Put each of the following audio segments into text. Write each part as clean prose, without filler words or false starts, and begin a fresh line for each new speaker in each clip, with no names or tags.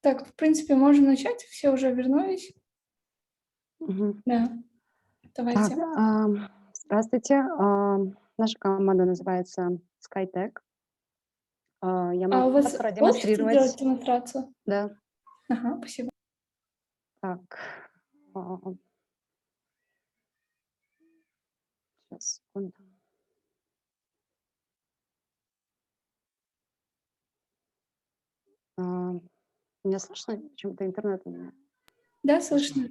Так, в принципе, можно начать. Все уже вернулись.
Мгм.
Да,
Так,
давайте.
здравствуйте. Наша команда называется SkyTech. Я
А
могу
у вас
вас
получится сделать
продемонстрировать.
демонстрацию?
Да,
Ага, спасибо.
так, сейчас, секунду. А, Меня слышно? Почему-то интернет у меня.
Да, слышно.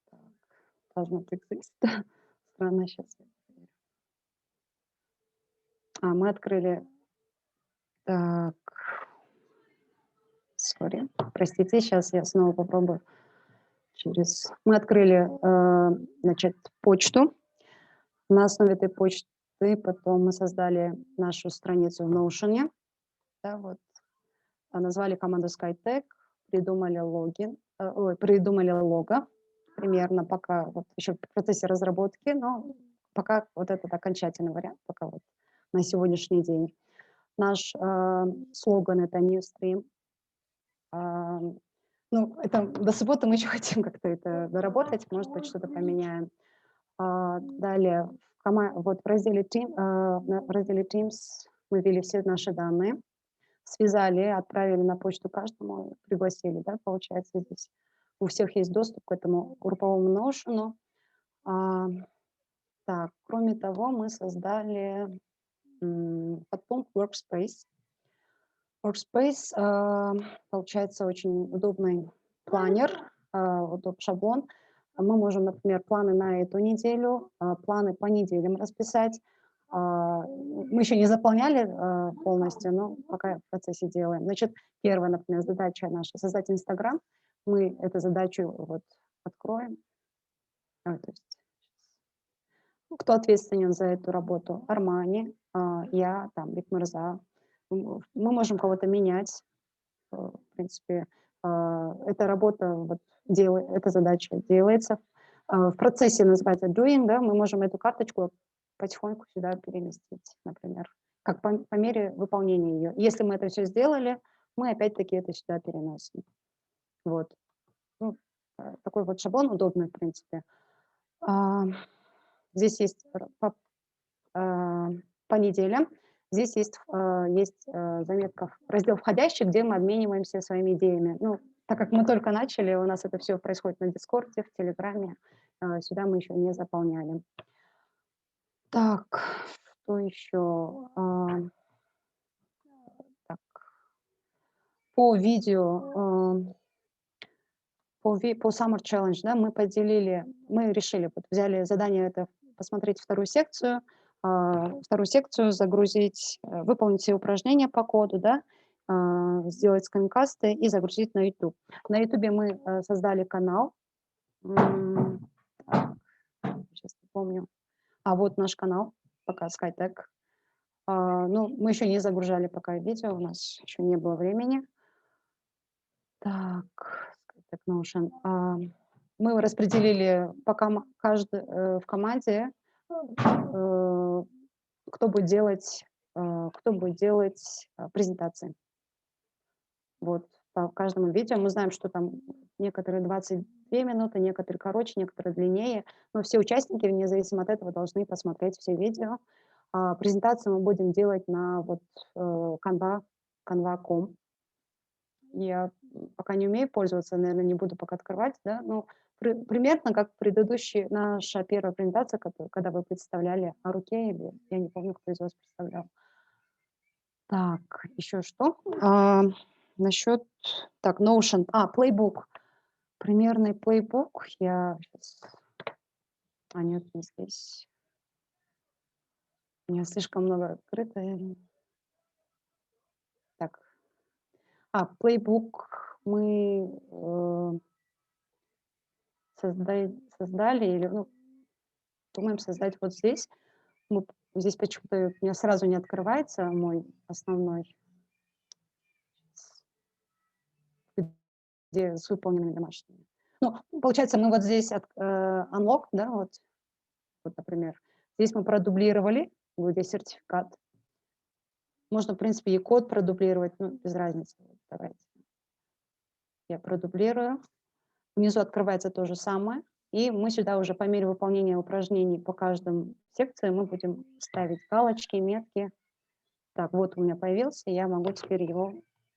Так, должно прикрыть. Странно сейчас. Мы открыли. Так, сори. Простите, сейчас я снова попробую Мы открыли, значит, почту. На основе этой почты потом мы создали нашу страницу в Notion, да, вот, назвали команду SkyTech, придумали придумали лого, примерно пока вот еще в процессе разработки, но пока вот этот окончательный вариант, пока вот на сегодняшний день. Наш слоган — это New Stream. А, ну, это до субботы мы еще хотим как-то это доработать, может быть, что-то поменяем. Далее вот в разделе Teams мы ввели все наши данные, связали, отправили на почту каждому, пригласили, да, получается, здесь у всех есть доступ к этому групповому Notion. Так, кроме того, мы создали подпункт Workspace. Workspace, получается, очень удобный планер, шаблон. Мы можем, например, планы на эту неделю, планы по неделям расписать. Мы еще не заполняли полностью, но пока в процессе делаем. Значит, первая, например, задача наша — создать Инстаграм. Мы эту задачу вот откроем. То есть, кто ответственен за эту работу? Армани, я, там, Бекмырза. Мы можем кого-то менять. В принципе, эта работа, вот, эта задача делается. В процессе называется doing, да, мы можем эту карточку потихоньку сюда переместить, например, как по мере выполнения ее. Если мы это все сделали, мы опять-таки это сюда переносим. Вот. Ну, такой вот шаблон удобный, в принципе. Здесь есть по неделям. Здесь есть заметка, раздел «Входящий», где мы обмениваемся своими идеями. Ну, так как мы только начали, у нас это все происходит на Дискорде, в Телеграме, сюда мы еще не заполняли. Так, что еще? Так, по видео, по Summer Challenge, да, мы решили, вот взяли задание это посмотреть вторую секцию загрузить, выполнить все упражнения по коду, да, сделать скринкасты и загрузить на YouTube. На YouTube мы создали канал. Сейчас не помню. Вот наш канал, пока SkyTech. Ну, мы еще не загружали пока видео, у нас еще не было времени. Так, SkyTech Notion. Мы распределили в команде, кто будет делать презентации. Вот по каждому видео мы знаем, что там некоторые 22 минуты, некоторые короче, некоторые длиннее, но все участники, вне зависимости от этого, должны посмотреть все видео. Презентацию мы будем делать на вот Canva.com. Я пока не умею пользоваться, наверное, не буду пока открывать, да, но примерно как наша первая презентация, когда вы представляли о руке, или я не помню, кто из вас представлял. Так, еще что? Насчет, Notion, Playbook. Примерный Playbook. Я сейчас... нет, не здесь. У меня слишком много открыто. Так. Playbook мы создали или, думаем создать вот здесь. Здесь почему-то у меня сразу не открывается мой основной, где с выполненными домашними. Ну, получается, мы вот здесь unlock, да, вот, например, здесь мы продублировали, вот здесь сертификат. Можно, в принципе, и код продублировать, ну, без разницы. Вот давайте. Я продублирую. Внизу открывается то же самое. И мы сюда уже по мере выполнения упражнений по каждому секции мы будем ставить галочки, метки. Так, вот у меня появился, я могу теперь его,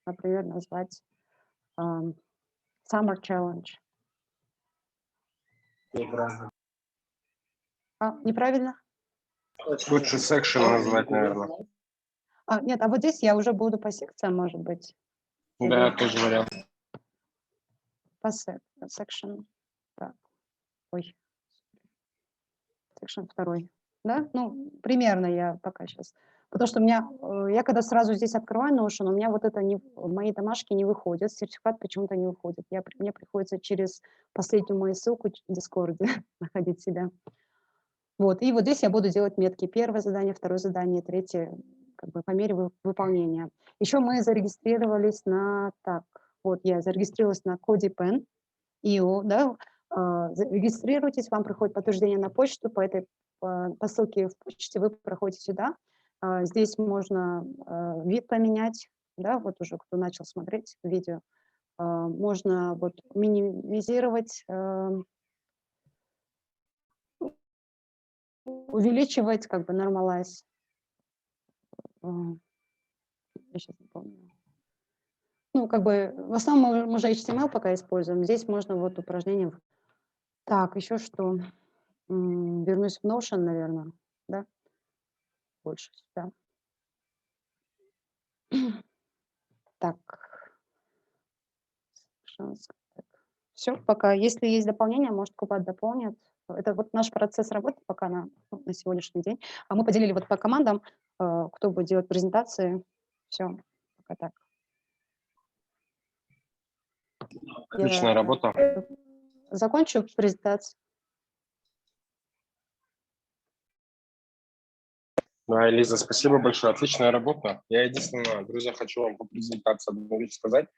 например, назвать Summer Challenge. Неправильно?
Лучше секшн назвать, наверное.
Нет, а вот здесь я уже буду по секциям, может быть.
Да,
Или
тоже вариант.
по section. Так. Ой. Section 2. Да? Ну, примерно я пока сейчас. Потому что у меня, я когда сразу здесь открываю Notion, у меня вот это мои домашки не выходят, сертификат почему-то не выходит. Мне приходится через последнюю мою ссылку в Discord находить себя. Вот, и вот здесь я буду делать метки. Первое задание, второе задание, третье, как бы по мере выполнения. Еще мы зарегистрировались я зарегистрировалась на CodePen.io, да, зарегистрируйтесь, вам приходит подтверждение на почту, по ссылке в почте вы проходите сюда. Здесь можно вид поменять, да, вот уже кто начал смотреть видео. Можно вот минимизировать, увеличивать, как бы normalize. Я сейчас не помню. Ну, как бы в основном мы уже HTML пока используем. Здесь можно вот упражнение. Так, еще что? Вернусь в Notion, наверное, да? Больше сюда. Так. Все, пока. Если есть дополнение, может, Кубат дополнит. Это вот наш процесс работы пока на сегодняшний день. А мы поделили вот по командам, кто будет делать презентации. Все, пока так.
Отличная работа.
Закончу презентацию.
Да, Элиза, спасибо большое. Отличная работа. Я единственное, друзья, хочу вам по презентации одну вещь сказать.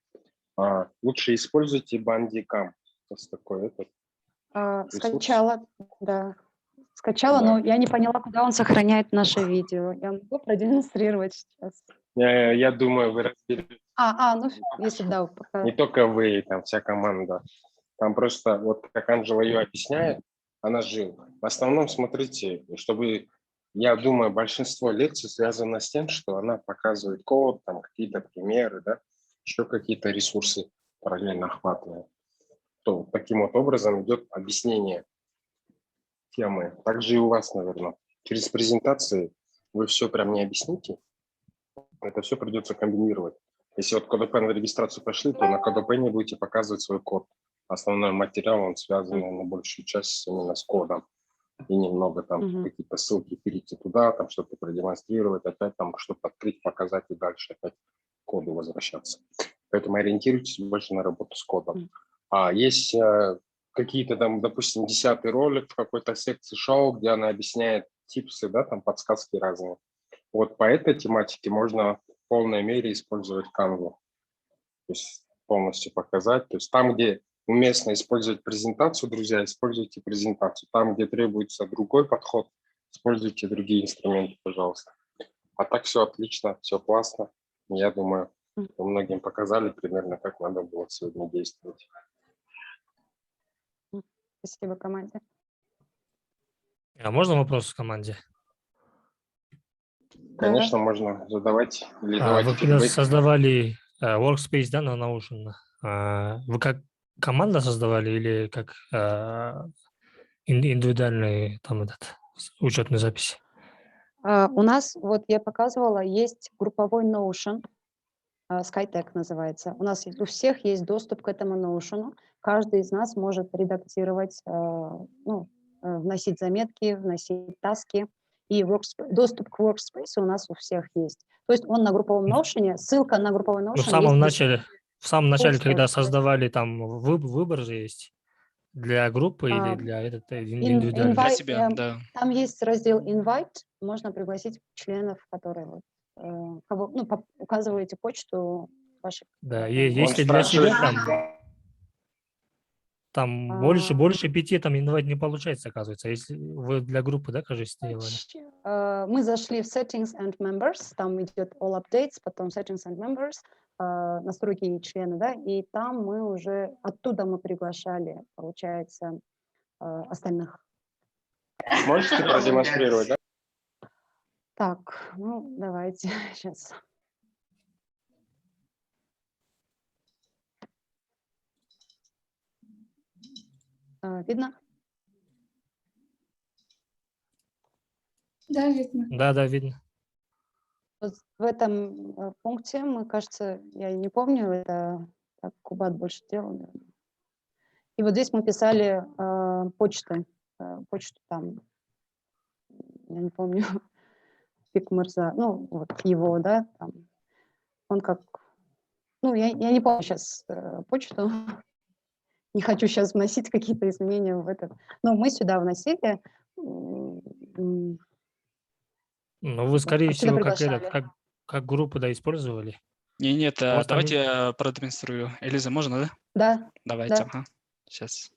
Лучше используйте Bandicam. Это такой
Скачала, да. Скачала,
Да.
но я не поняла, куда он сохраняет наше видео. Я могу продемонстрировать сейчас.
Я думаю, вы разберете.
Ну, если да, пока.
Не только вы, там вся команда. Там просто, вот как Анжела ее объясняет, она же в основном, смотрите, чтобы, я думаю, большинство лекций связано с тем, что она показывает код, там какие-то примеры, да, еще какие-то ресурсы параллельно охватывает. То таким вот образом идет объяснение темы. Также и у вас, наверное. Через презентации вы все прям не объясните, это все придется комбинировать. Если вот CodePen в регистрацию пошли, то на CodePen будете показывать свой код. Основной материал, он связан на большую часть именно с кодом. И немного там какие-то ссылки перейти туда, там что-то продемонстрировать, опять там что-то открыть, показать и дальше опять к коду возвращаться. Поэтому ориентируйтесь больше на работу с кодом. Есть какие-то там, допустим, 10-й ролик в какой-то секции шоу, где она объясняет типсы, да, там подсказки разные. Вот по этой тематике можно в полной мере использовать Canva. То есть полностью показать. То есть там, где уместно использовать презентацию, друзья, используйте презентацию. Там, где требуется другой подход, используйте другие инструменты, пожалуйста. А так все отлично, все классно. Я думаю, мы многим показали примерно, как надо было сегодня действовать.
Спасибо команде.
А можно вопрос в команде?
Конечно, можно задавать. Или
Вы
давайте
когда
фидбэк.
создавали Workspace, да, на Notion, вы как команда создавали или как индивидуальный там учетную запись?
У нас, вот я показывала, есть групповой Notion, SkyTech называется. У нас у всех есть доступ к этому Notion. Каждый из нас может редактировать, вносить заметки, вносить таски. И доступ к Workspace у нас у всех есть. То есть он на групповом Notion, ссылка на групповой Notion
Ну, в самом
есть.
начале, когда создавали, там выбор же есть для группы или для индивидуального?
Для себя, да.
Там есть раздел Invite, можно пригласить членов, которые указываете почту вашей.
Да, если для себя Там больше 5 там инвайт не получается, оказывается, если вы для группы, да, кажется, делали?
Мы зашли в Settings and Members, там идет All Updates, потом Settings and Members, настройки и члены, да, и там мы уже, оттуда мы приглашали, получается, остальных.
Можете продемонстрировать, да?
Так, ну, давайте сейчас. Видно?
Да, видно.
Да, видно.
Вот в этом пункте мы, кажется, я не помню, это так Кубат больше делал, наверное. И вот здесь мы писали почту там, я не помню, Пикмарза, ну, вот его, да, там, он как, ну, я не помню сейчас почту, не хочу сейчас вносить какие-то изменения в это, но мы сюда вносили,
Ну, вы, скорее
отсюда
всего,
приглашали.
как группу, да, использовали.
Нет,
У вас там
давайте я продемонстрирую. Элиза, можно, да?
Да,
Давайте,
да.
ага. Сейчас.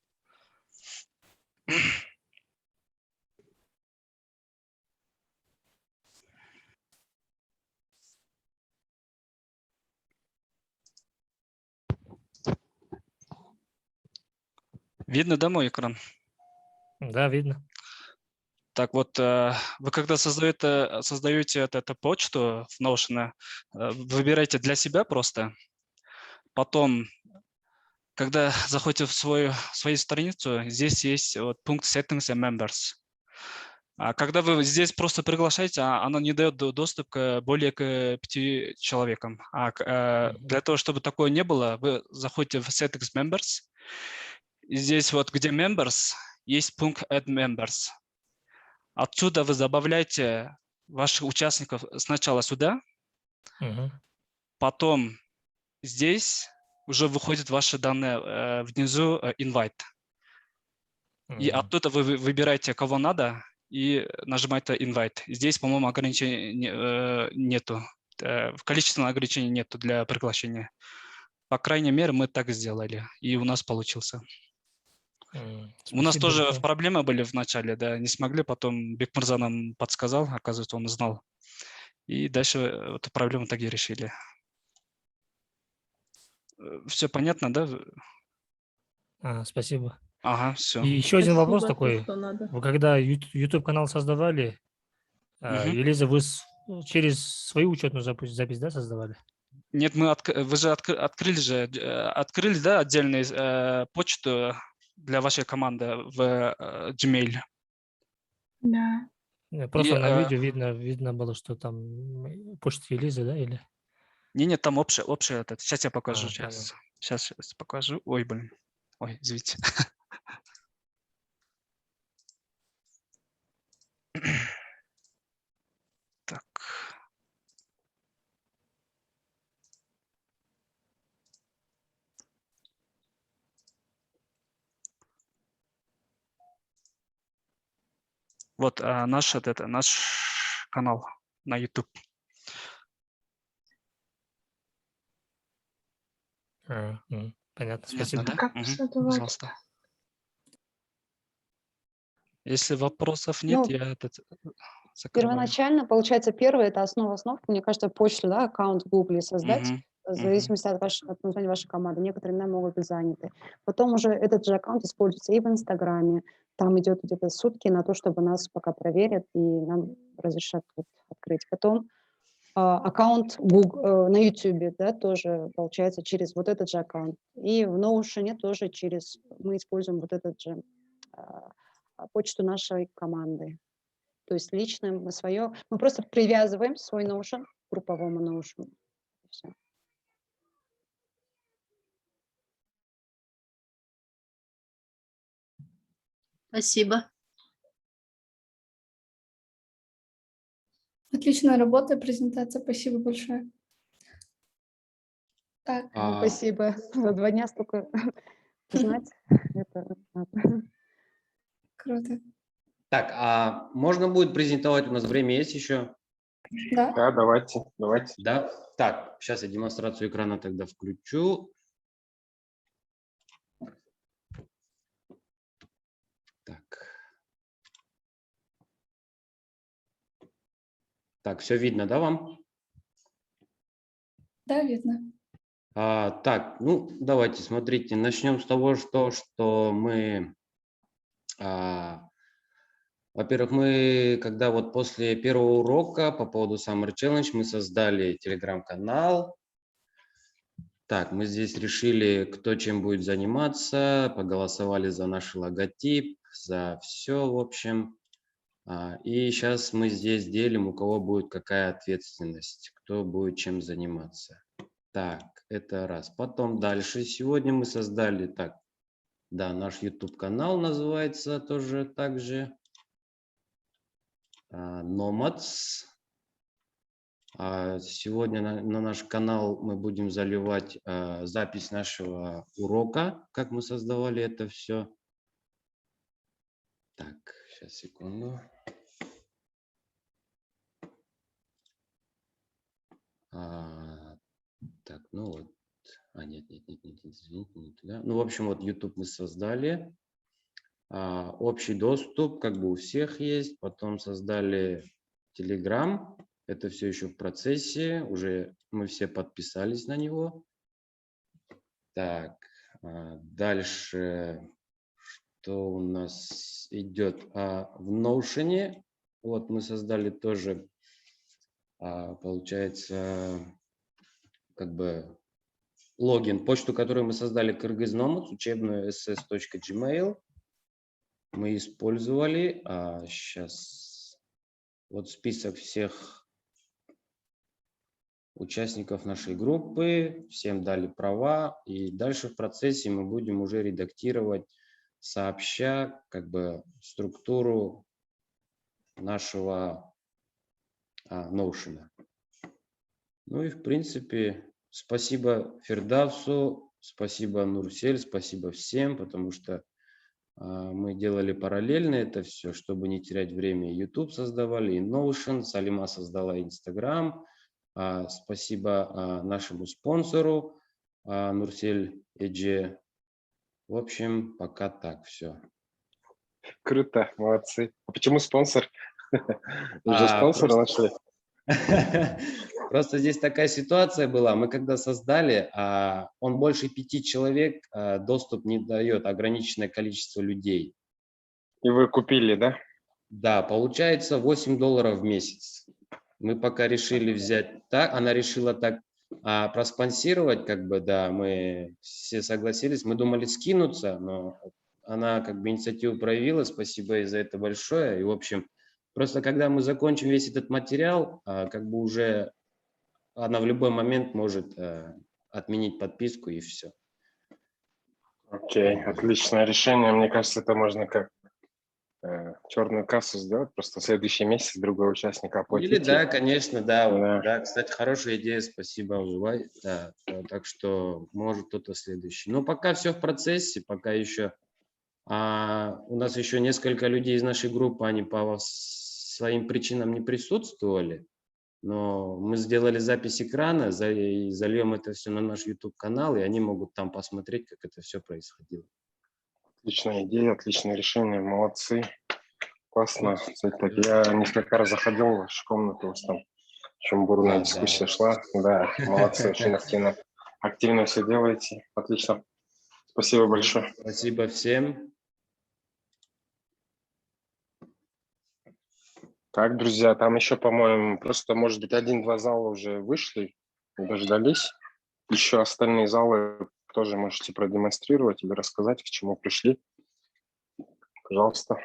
Видно, да, мой экран?
Да, видно.
Так вот, вы когда создаете эту почту в Notion, выбирайте для себя просто. Потом, когда заходите в свою страницу, здесь есть вот пункт Settings and Members. А когда вы здесь просто приглашаете, оно не дает доступ к более к 5 человекам. Для того, чтобы такое не было, вы заходите в Settings Members. И здесь вот, где Members, есть пункт Add Members. Отсюда вы добавляете ваших участников сначала сюда, потом здесь уже выходят ваши данные внизу Invite. И оттуда вы выбираете, кого надо, и нажимаете Invite. Здесь, по-моему, ограничений нету. Количественного ограничения нету для приглашения. По крайней мере, мы так сделали, и у нас получился. У нас тоже
большое.
проблемы были в начале, да, не смогли, потом Бекмырза нам подсказал, оказывается, он знал. И дальше эту проблему так и решили. Все понятно, да?
Спасибо.
Ага, все.
И еще один вопрос
Спасибо,
такой.
что надо.
Вы когда YouTube-канал создавали, Елиза, вы через свою учетную запись, да, создавали?
Нет, вы же открыли, да, отдельную почту для вашей команды в Gmail.
Да.
Просто
И,
на видео видно было, что там почта Елизы, да, или?
Нет, там общая. Сейчас я покажу.
Понял.
Сейчас покажу. Ой, блин. Ой, извините. Так. Вот наш канал на YouTube.
Понятно,
Понятно,
спасибо.
да?
Как создавать?
Пожалуйста. Если вопросов нет,
Ну,
я закрываю.
первоначально, получается, первое – это основа основ. Мне кажется, почту, да, аккаунт в Гугле создать,
Мгм,
в зависимости от названия вашей команды. Некоторые имена могут быть заняты. Потом уже этот же аккаунт используется и в Инстаграме. Там идет где-то сутки на то, чтобы нас пока проверят и нам разрешат вот открыть. Потом аккаунт на YouTube, да, тоже получается через вот этот же аккаунт. И в Notion тоже мы используем вот этот же почту нашей команды. То есть личное мы просто привязываем свой Notion к групповому Notion. Все.
Спасибо.
Отличная работа, презентация. Спасибо большое. Так,
Спасибо. За 2 дня столько знать. Это
круто.
Так, а можно будет презентовать? У нас время есть еще?
Да.
Да, давайте.
Да? Так, сейчас я демонстрацию экрана тогда включу. Так, все видно, да, вам?
Да, видно.
Так, ну, давайте, смотрите, начнем с того, что мы, во-первых, мы, когда вот после первого урока по поводу Summer Challenge, мы создали телеграм-канал. Так, мы здесь решили, кто чем будет заниматься, поголосовали за наш логотип, за все, в общем. И сейчас мы здесь делим, у кого будет какая ответственность, кто будет чем заниматься. Так, это раз. Потом дальше. Сегодня мы создали, так, да, наш YouTube-канал называется тоже так же. Nomads. Сегодня на наш канал мы будем заливать запись нашего урока, как мы создавали это все. Так, сейчас, секунду. Так, ну вот. Нет, извините, не туда. Ну, в общем, вот YouTube мы создали. Общий доступ как бы у всех есть. Потом создали Telegram. Это все еще в процессе. Уже мы все подписались на него. Так, дальше что у нас идет? В Notion. Вот мы создали тоже, получается, как бы логин, почту, которую мы создали, Kyrgyz учебную ss.gmail. Мы использовали. Сейчас вот список всех участников нашей группы. Всем дали права. И дальше в процессе мы будем уже редактировать сообща как бы структуру нашего Notion. Ну и в принципе спасибо Фердавсу, спасибо Нурсель, спасибо всем, потому что мы делали параллельно это все, чтобы не терять время. YouTube создавали, и Notion, Салима создала Instagram. Спасибо нашему спонсору Нурсель Эдже. В общем, пока так все.
Круто, молодцы. А почему спонсор? Уже спонсора нашли?
Просто здесь такая ситуация была. Мы когда создали, он больше 5 человек доступ не дает, ограниченное количество людей.
И вы купили, да?
Да, получается $8 в месяц. Мы пока решили взять так, она решила так проспонсировать, как бы, да, мы все согласились. Мы думали скинуться, но она как бы инициативу проявила, спасибо ей за это большое. И, в общем, просто когда мы закончим весь этот материал, как бы уже она в любой момент может отменить подписку и все.
Окей, отличное решение. Мне кажется, это можно как черную кассу сделать, просто в следующий месяц другой участник оплатить.
Или да, конечно, да,
Да.
да. Кстати, хорошая идея, спасибо, Узувай. Да, так что может кто-то следующий. Но пока все в процессе, пока еще у нас еще несколько людей из нашей группы, они по своим причинам не присутствовали, но мы сделали запись экрана и зальем это все на наш YouTube-канал, и они могут там посмотреть, как это все происходило.
Отличная идея, отличное решение, молодцы. Классно. Я несколько раз заходил в вашу комнату, у вас там очень бурная дискуссия шла. Да, молодцы, очень активно все делаете. Отлично. Спасибо большое.
Спасибо всем.
Так, друзья, там еще, по-моему, просто, может быть, 1-2 зала уже вышли и дождались. Еще остальные залы тоже можете продемонстрировать или рассказать, к чему пришли. Пожалуйста.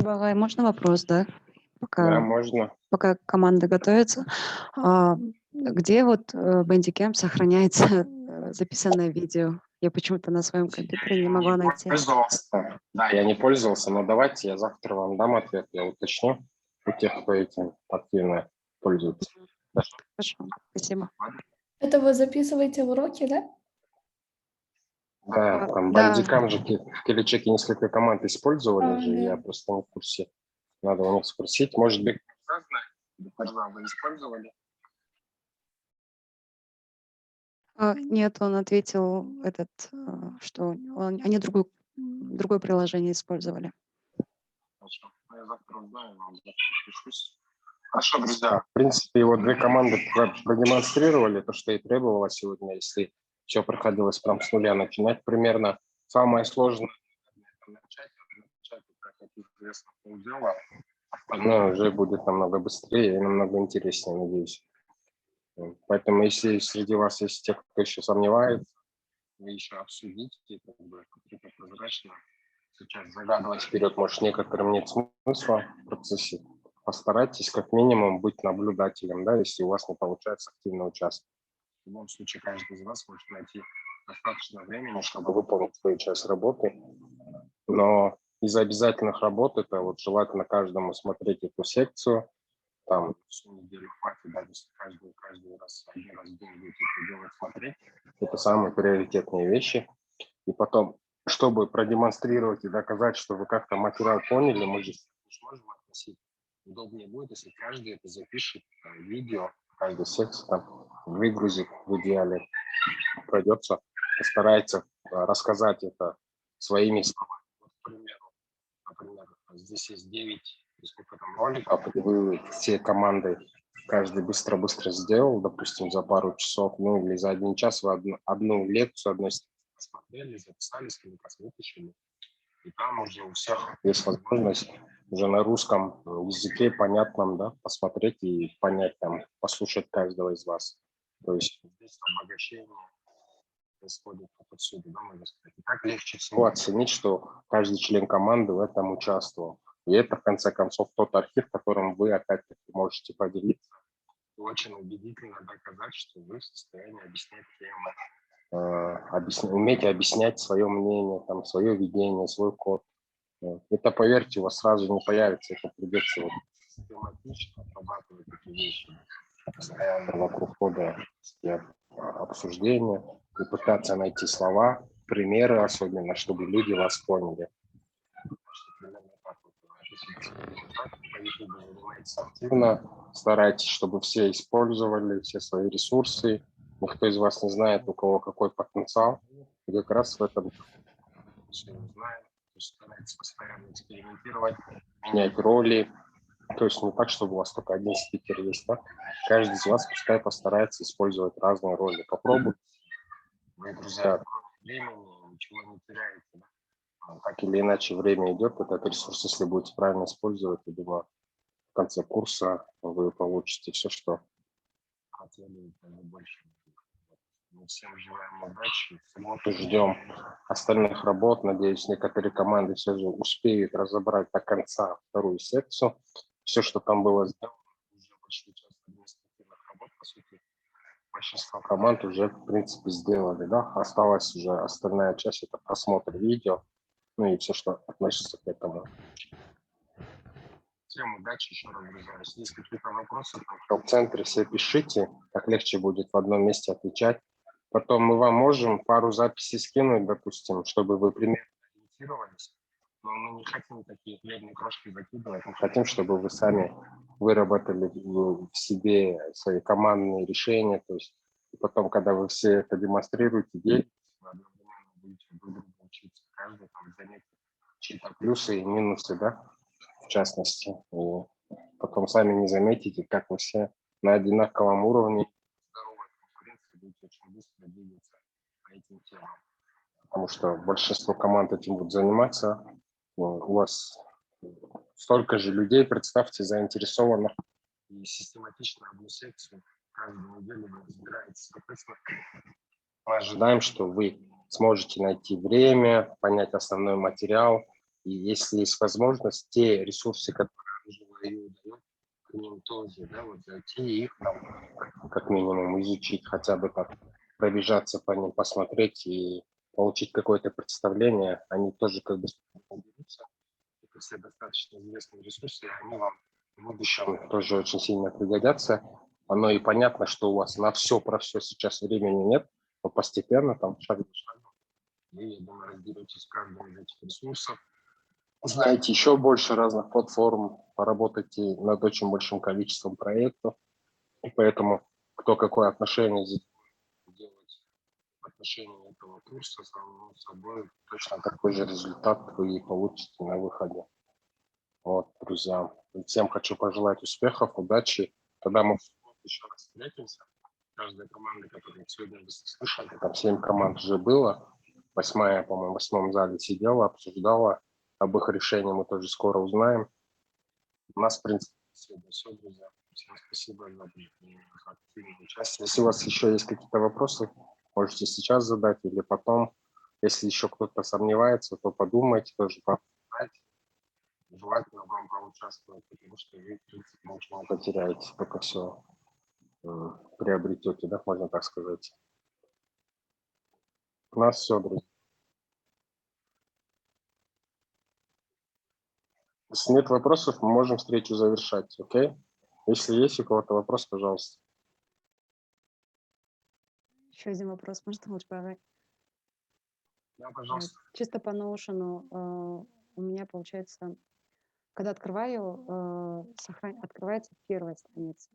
Багай, можно вопрос, да?
Да, можно.
Пока команда готовится. Где вот Bandicam сохраняется записанное видео? Я почему-то на своем компьютере не могла найти.
Пользовался. Да, я не пользовался, но давайте я завтра вам дам ответ, я уточню у тех, кто этим активно пользуется.
Хорошо, спасибо.
Это вы записываете в уроки, да?
Да, там
Да.
бандикам же в Келечеке несколько команд использовали же, я
Да.
просто не в курсе. Надо у них спросить. Может быть, вы использовали?
Нет, он ответил что они другое приложение использовали.
Хорошо. Я завтра узнаю, вам завтра подпишусь. Хорошо, друзья. В принципе, вот две команды продемонстрировали то, что и требовалось сегодня, если все проходилось прям с нуля начинать примерно. Самое сложное – начать, как известно, полдела. Но уже будет намного быстрее и намного интереснее, надеюсь. Поэтому, если среди вас есть те, кто еще сомневается, вы еще обсудите, как бы, это прозрачно. Сейчас загадывать вперед, может, некоторым нет смысла в процессе. Постарайтесь как минимум быть наблюдателем, да, если у вас не получается активно участвовать. В любом случае, каждый из вас может найти достаточно времени, чтобы выполнить свою часть работы. Но из обязательных работ это вот желательно каждому смотреть эту секцию, там всю неделю хватит, даже если каждый раз, один раз в день будете это делать, смотреть. Это самые приоритетные вещи. И потом, чтобы продемонстрировать и доказать, что вы как-то материал поняли, мы же можем относить. Удобнее будет, если каждый это запишет, видео, каждый секцию там выгрузит в идеале, пройдется, постарается рассказать это своими словами. Вот, к примеру, например, здесь есть 9 сколько там роликов, и вы все команды, каждый быстро-быстро сделал, допустим, за пару часов, ну или за 1 час вы одну лекцию, одной посмотрели, записали, сколько-то выпущили. И там уже у всех есть возможность уже на русском языке понятном, да, посмотреть и понять там, послушать каждого из вас. То есть здесь обогащение происходит отсюда, да, можно сказать. И так легче всего оценить, что каждый член команды в этом участвовал. И это, в конце концов, тот архив, которым вы опять-таки можете поделиться и очень убедительно доказать, что вы в состоянии объяснять темы, умеете объяснять свое мнение, там, свое видение, свой код. Это, поверьте, у вас сразу не появится, это придется вот систематично отрабатывать эти вещи, постоянно вокруг хода обсуждения и пытаться найти слова, примеры особенно, чтобы люди вас поняли. Активно старайтесь, чтобы все использовали все свои ресурсы. Никто из вас не знает, у кого какой потенциал. И как раз в этом все узнаем. Старайтесь постоянно экспериментировать, менять роли. То есть не так, чтобы у вас только один спикер есть, да? Каждый из вас пускай постарается использовать разные роли. Попробуйте. Вы, друзья, времени ничего не теряете. Да? Так или иначе время идет, этот ресурс, если будете правильно использовать, я думаю, в конце курса вы получите все, что хотели, даже больше. Мы всем желаем удачи. Вот и ждем остальных работ. Надеюсь, некоторые команды все же успеют разобрать до конца вторую секцию. Все, что там было сделано, уже большую часть административных работ, по сути, большинство команд уже, в принципе, сделали. Да? Осталась уже остальная часть, это просмотр видео, ну и все, что относится к этому. Всем удачи еще раз, друзья. Если есть какие-то вопросы, то в центре все пишите, так легче будет в одном месте отвечать. Потом мы вам можем пару записей скинуть, допустим, чтобы вы примерно ориентировались. Но мы не хотим такие хлебные крошки закидывать. Мы хотим, чтобы вы сами выработали в себе свои командные решения. То есть и потом, когда вы все это демонстрируете, делитесь, вы одновременно будете друг другу учиться. Каждый там заметит чьи-то плюсы и минусы, да, в частности. И потом сами не заметите, как вы все на одинаковом уровне здоровой конкуренции будете очень быстро двигаться по этим темам. Потому что большинство команд этим будут заниматься. У вас столько же людей, представьте, заинтересованных и систематично одну секцию каждую неделю вы разбираетесь. Соответственно, мы ожидаем, что вы сможете найти время, понять основной материал. И если есть возможность, те ресурсы, которые Anjala дает, к ним тоже, да, вот зайти и их там, как минимум изучить, хотя бы так, пробежаться по ним, посмотреть и получить какое-то представление. Они тоже как бы берутся. Это все достаточно известные ресурсы, и они вам в будущем тоже очень сильно пригодятся. оно и понятно, что у вас на все про все сейчас времени нет, но постепенно там шаг за шагом, и, я думаю, разберетесь в каждом из этих ресурсов, узнаете еще больше разных платформ, поработаете над очень большим количеством проектов, и поэтому кто какое отношение здесь будет делать в отношении этого курса, само собой, точно такой же результат вы и получите на выходе. Вот, друзья, всем хочу пожелать успехов, удачи. Тогда мы еще раз встретимся. Каждая команда, которую сегодня вы слышали, там 7 команд уже было. 8-я, по-моему, в 8-м зале сидела, обсуждала. Об их решении мы тоже скоро узнаем. У нас, в принципе, сегодня все, друзья. Всем спасибо за активное участие. Если у вас еще есть какие-то вопросы, можете сейчас задать или потом. Если еще кто-то сомневается, то подумайте, тоже пообсуждайте. Желательно вам поучаствовать, потому что вы, в принципе, ничего не потеряете, только все приобретете, да, можно так сказать. У нас все, друзья. Если нет вопросов, мы можем встречу завершать, окей? Если есть у кого-то вопрос, пожалуйста.
Еще один вопрос, можно лучше поговорить?
Да, пожалуйста.
Чисто по Notion у меня получается, когда открываю, открывается первая страница,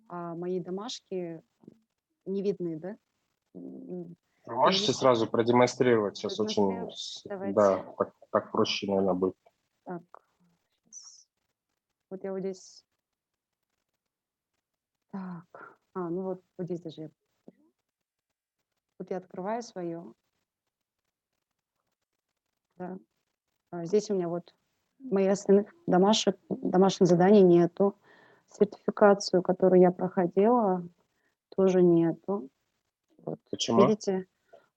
а мои домашки не видны, да?
Вы можете
Есть
сразу продемонстрировать сейчас очень,
продемонстрировать? Давайте.
да, так проще, наверное, будет.
Так, щас. Вот я вот здесь. Так, ну вот здесь даже. Вот я открываю свое. Да. Здесь у меня вот моих остальных домашних заданий нету. Сертификацию, которую я проходила, тоже нету. Вот.
Почему?
Видите?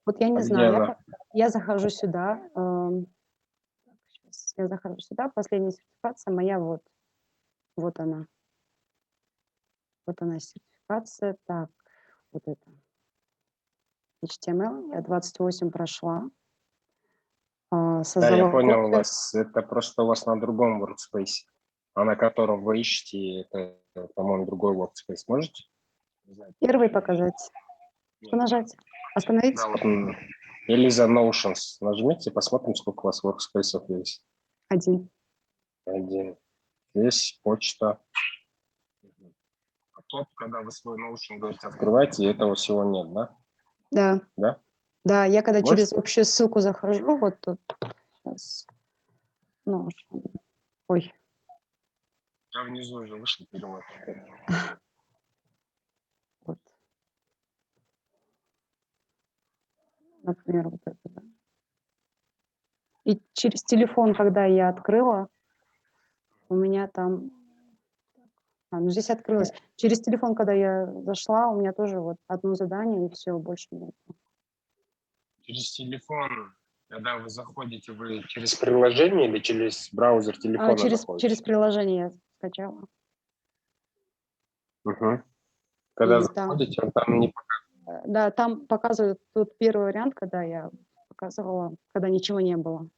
Вот я
А
не
где
знаю,
она?
я захожу сюда. Сейчас я захожу сюда. Последняя сертификация моя вот она. Вот она сертификация. Так, вот это. HTML. Я 28 прошла.
Да, я
Создала
понял
копию.
вас. Это просто у вас на другом workspace, а на котором вы ищете, это, по-моему, другой workspace. Можете?
Первый показать. Что нажать? Остановить?
Да, вот, или за Notions. Нажмите, посмотрим, сколько у вас workspace есть.
1.
1. Здесь почта. А тут, когда вы свой Notion говорите, открываете, этого всего нет, да?
Да.
Да?
Да, я когда через
Можете?
общую ссылку захожу, вот тут. Сейчас. Ой.
Я внизу уже вышел перевод.
Вот. Например, вот это, да. И через телефон, когда я открыла, у меня там... здесь открылось. Через телефон, когда я зашла, у меня тоже вот одно задание, и все, больше нет.
Через телефон, когда вы заходите, вы через приложение или через браузер телефона заходите?
Через приложение я скачала.
Угу. Когда
И там,
заходите, он там не
да, там показывают тут первый вариант, когда я показывала, когда ничего не было.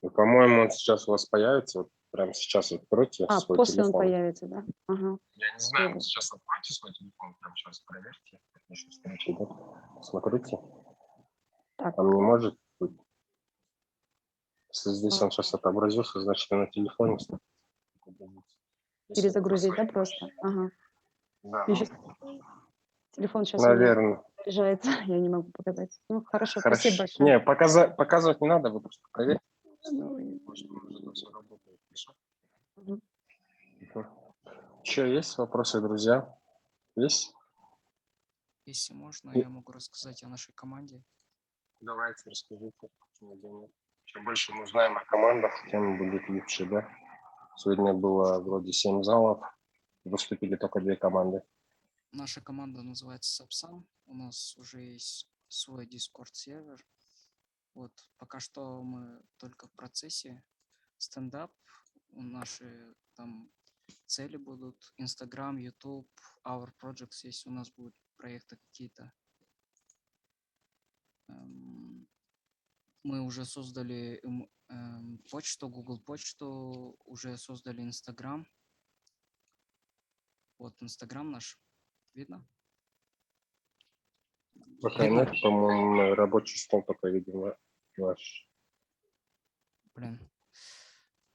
По-моему, он сейчас у вас появится. Вот прямо сейчас откройте свой
После он
телефон.
появится, да? Ага.
Я не знаю, сейчас откройте свой телефон, прямо сейчас проверьте. Еще встреча идет. Смотрите.
Так.
Там не может быть. Если здесь он сейчас отобразился, значит, и на телефоне стоит.
Перезагрузить, да, просто? Ага.
Да,
Я
ну,
щас- Телефон сейчас
наверное.
заряжается, я не могу показать. Ну, хорошо,
Хорошо.
спасибо большое.
Не, показывать не надо, вы просто проверьте.
Ну,
Может, уже все работает. Хорошо?
мгм.
Еще есть вопросы, друзья? Есть?
Если можно, я могу рассказать о нашей команде.
Давайте, расскажите. Чем больше мы узнаем о командах, тем будет лучше, да? Сегодня было вроде 7 залов, выступили только 2 команды.
Наша команда называется Сапсан. У нас уже есть свой Discord-сервер. Вот, пока что мы только в процессе. Стендап, наши там цели будут. Instagram, YouTube, Our Projects, если у нас будут проекты какие-то. Мы уже создали почту, Google почту, уже создали Instagram.
Вот Инстаграм наш. Видно?
Пока
Видно?
нет, по-моему, рабочий стол только видимо ваш.
Блин.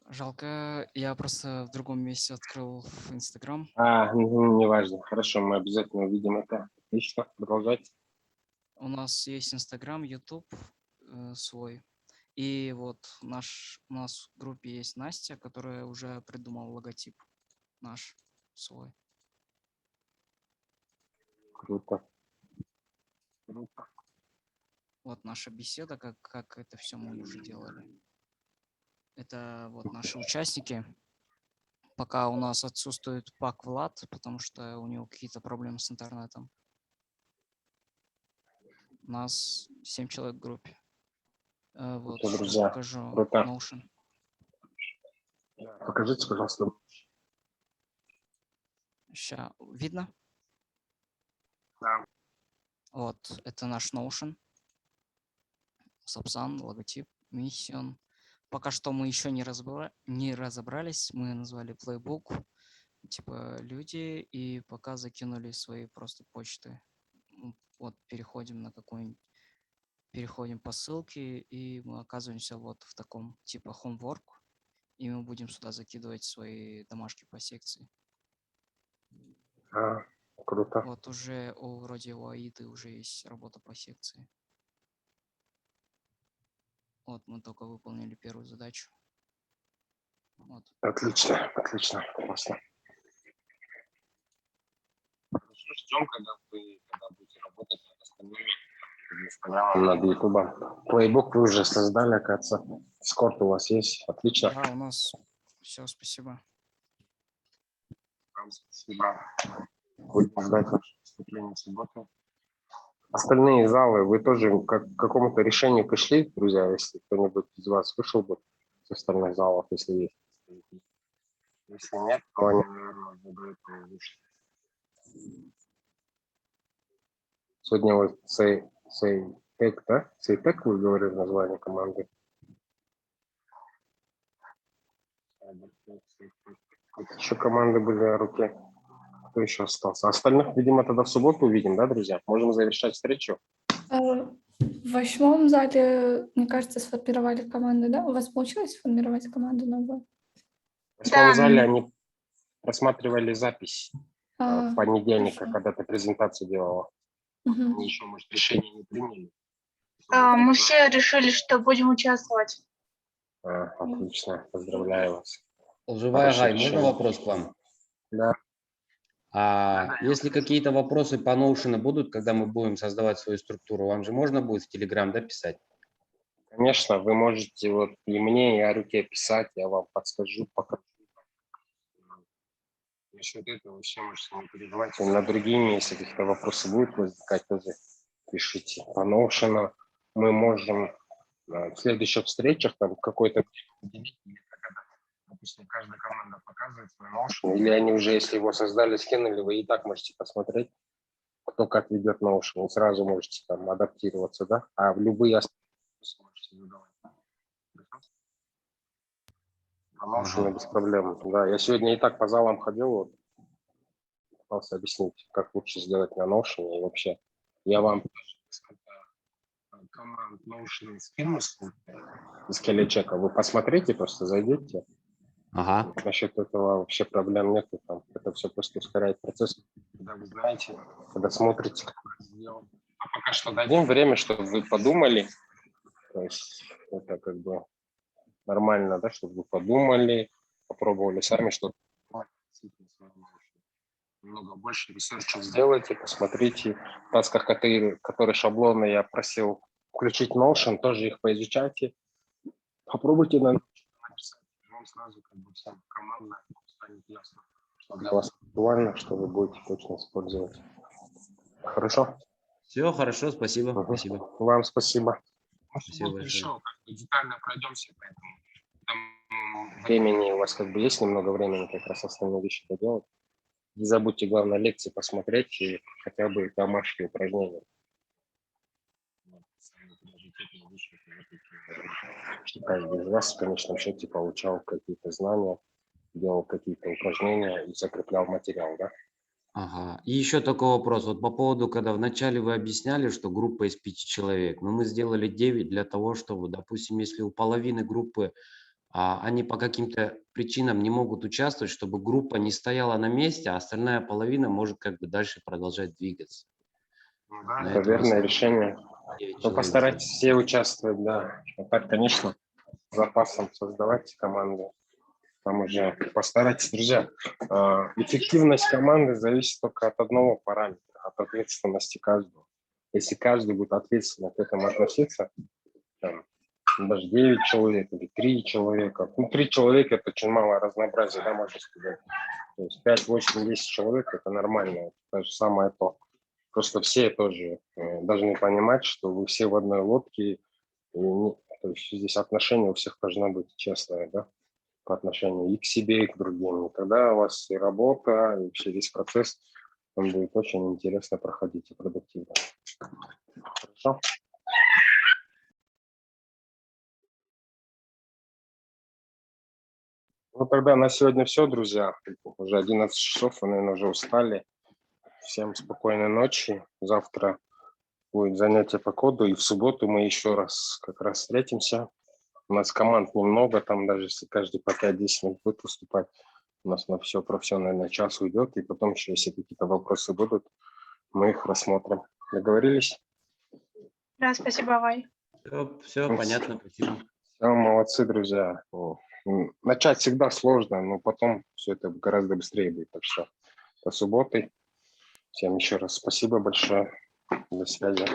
Жалко, я просто в другом месте открыл в Инстаграм.
Неважно. Хорошо, мы обязательно увидим это. Отлично, продолжайте.
У нас есть Инстаграм, Ютуб свой. И вот у нас в группе есть Настя, которая уже придумала логотип наш свой.
Круто. Круто.
Вот наша беседа, как это все мы уже делали. Это вот наши участники. Пока у нас отсутствует Пак Влад, потому что у него какие-то проблемы с интернетом. У нас 7 человек в группе. Вот,
Круто,
сейчас
друзья.
покажу
Круто.
Notion.
Покажите, пожалуйста.
Сейчас видно?
Да.
Вот, это наш Notion. Сапсан, логотип, Mission. Пока что мы еще не разобрались. Мы назвали Playbook, типа люди, и пока закинули свои просто почты. Вот переходим на какой-нибудь, переходим по ссылке, и мы оказываемся вот в таком типа homework, и мы будем сюда закидывать свои домашки по секции.
Круто.
Вот уже вроде у Аиды уже есть работа по секции. Вот мы только выполнили первую задачу. Вот.
Отлично, отлично, классно. Хорошо, ждем, когда будете работать над остальными Инстаграмом, над Ютубом. Плейбук вы уже создали, оказывается. Скорт у вас есть. Отлично.
Да, у нас все, спасибо.
Вам спасибо. Будем ждать ваше выступление в субботу. Остальные залы, вы тоже к какому-то решению пришли, друзья, если кто-нибудь из вас вышел бы с остальных залов, если есть. Если нет, то они, наверное, до этого вышли. Сегодня вот Сейтек, да? Сейтек вы говорили название команды? Еще команды были на руке. Кто еще остался? Остальных, видимо, тогда в субботу увидим, да, друзья? Можем завершать встречу.
В 8 зале, мне кажется, сформировали команду, да? У вас получилось сформировать команду новую?
В 8 зале они просматривали запись понедельника,
хорошо.
когда ты презентацию делала.
Мгм.
Они еще, может, решение не приняли.
Мы все решили, что будем участвовать.
Отлично, поздравляю вас.
Живая
Хорошее
Гай, можно
решение.
вопрос к вам?
Да.
Если какие-то вопросы по Notion будут, когда мы будем создавать свою структуру, вам же можно будет в Telegram, да, писать?
Конечно, вы можете вот и мне, и Аруке писать, я вам подскажу, покажу. Насчет этого все можете не переживать. На другими, если какие-то вопросы будут возникать, тоже пишите. По Notion мы можем в следующих встречах там какой-то уделить, допустим, каждая команда показывает свой Notion, или они уже, если его создали, скинули, вы и так можете посмотреть, кто как ведет Notion, и сразу можете там адаптироваться, да, а в любые вопросы можете задавать. По Notion без проблем, да. Я сегодня и так по залам ходил, вот, пытался объяснить, как лучше сделать на Notion, и вообще я вам команд Notion скину из Келечека, вы посмотрите, просто зайдите.
Ага.
Насчет этого вообще проблем нет, там, это все просто ускоряет процесс, когда вы знаете, когда смотрите, как это сделано. А пока что дадим время, чтобы вы подумали, то есть это как бы нормально, да, чтобы вы подумали, попробовали сами что-то, немного больше ресерчев сделайте, посмотрите. В тасках, которые шаблоны я просил включить Notion, тоже их поизучайте. Попробуйте написать. Вам сразу как бы вся команда станет ясно, что для вас актуально, что вы будете точно использовать. Хорошо?
Все, хорошо, спасибо. Спасибо.
Вам спасибо.
Спасибо большое.
Еще детально пройдемся, поэтому там времени у вас как бы есть немного времени как раз остальные вещи доделать. Не забудьте, главное, лекции посмотреть и хотя бы домашние упражнения. Что каждый из вас в конечном счете получал какие-то знания, делал какие-то упражнения и закреплял материал, да?
Ага. И еще такой вопрос. Вот по поводу, когда вначале вы объясняли, что группа из 5 человек, но мы сделали 9 для того, чтобы, допустим, если у половины группы они по каким-то причинам не могут участвовать, чтобы группа не стояла на месте, а остальная половина может как бы дальше продолжать двигаться.
Да,
На
это
это у вас
верное решение.
9
Ну,
человек
постарайтесь
было.
все участвовать, да. А так, конечно, запасом создавайте команду. Там уже постарайтесь, друзья. Эффективность команды зависит только от одного параметра, от ответственности каждого. Если каждый будет ответственно к этому относиться, там, даже 9 человек или 3 человека. Ну, 3 человека – это очень мало разнообразия, да, можно сказать. То есть 5, 8, 10 человек – это нормально. Это же самое то. Просто все тоже должны понимать, что вы все в одной лодке. И, то есть здесь отношения у всех должны быть честные, да, по отношению и к себе, и к другим. И тогда у вас и работа, и вообще весь процесс, он будет очень интересно проходить и продуктивно. Хорошо? Ну, тогда на сегодня все, друзья. Уже 11 часов, вы, наверное, уже устали. Всем спокойной ночи. Завтра будет занятие по коду, и в субботу мы еще раз как раз встретимся. У нас команд немного, там даже если каждый по 5-10 минут будет выступать, у нас на все про все, наверное, час уйдет, и потом еще, если какие-то вопросы будут, мы их рассмотрим. Договорились?
Да, спасибо, Вай.
Все понятно, спасибо.
Все, молодцы, друзья. Начать всегда сложно, но потом все это гораздо быстрее будет. Так что до субботы. Всем еще раз спасибо большое. До связи.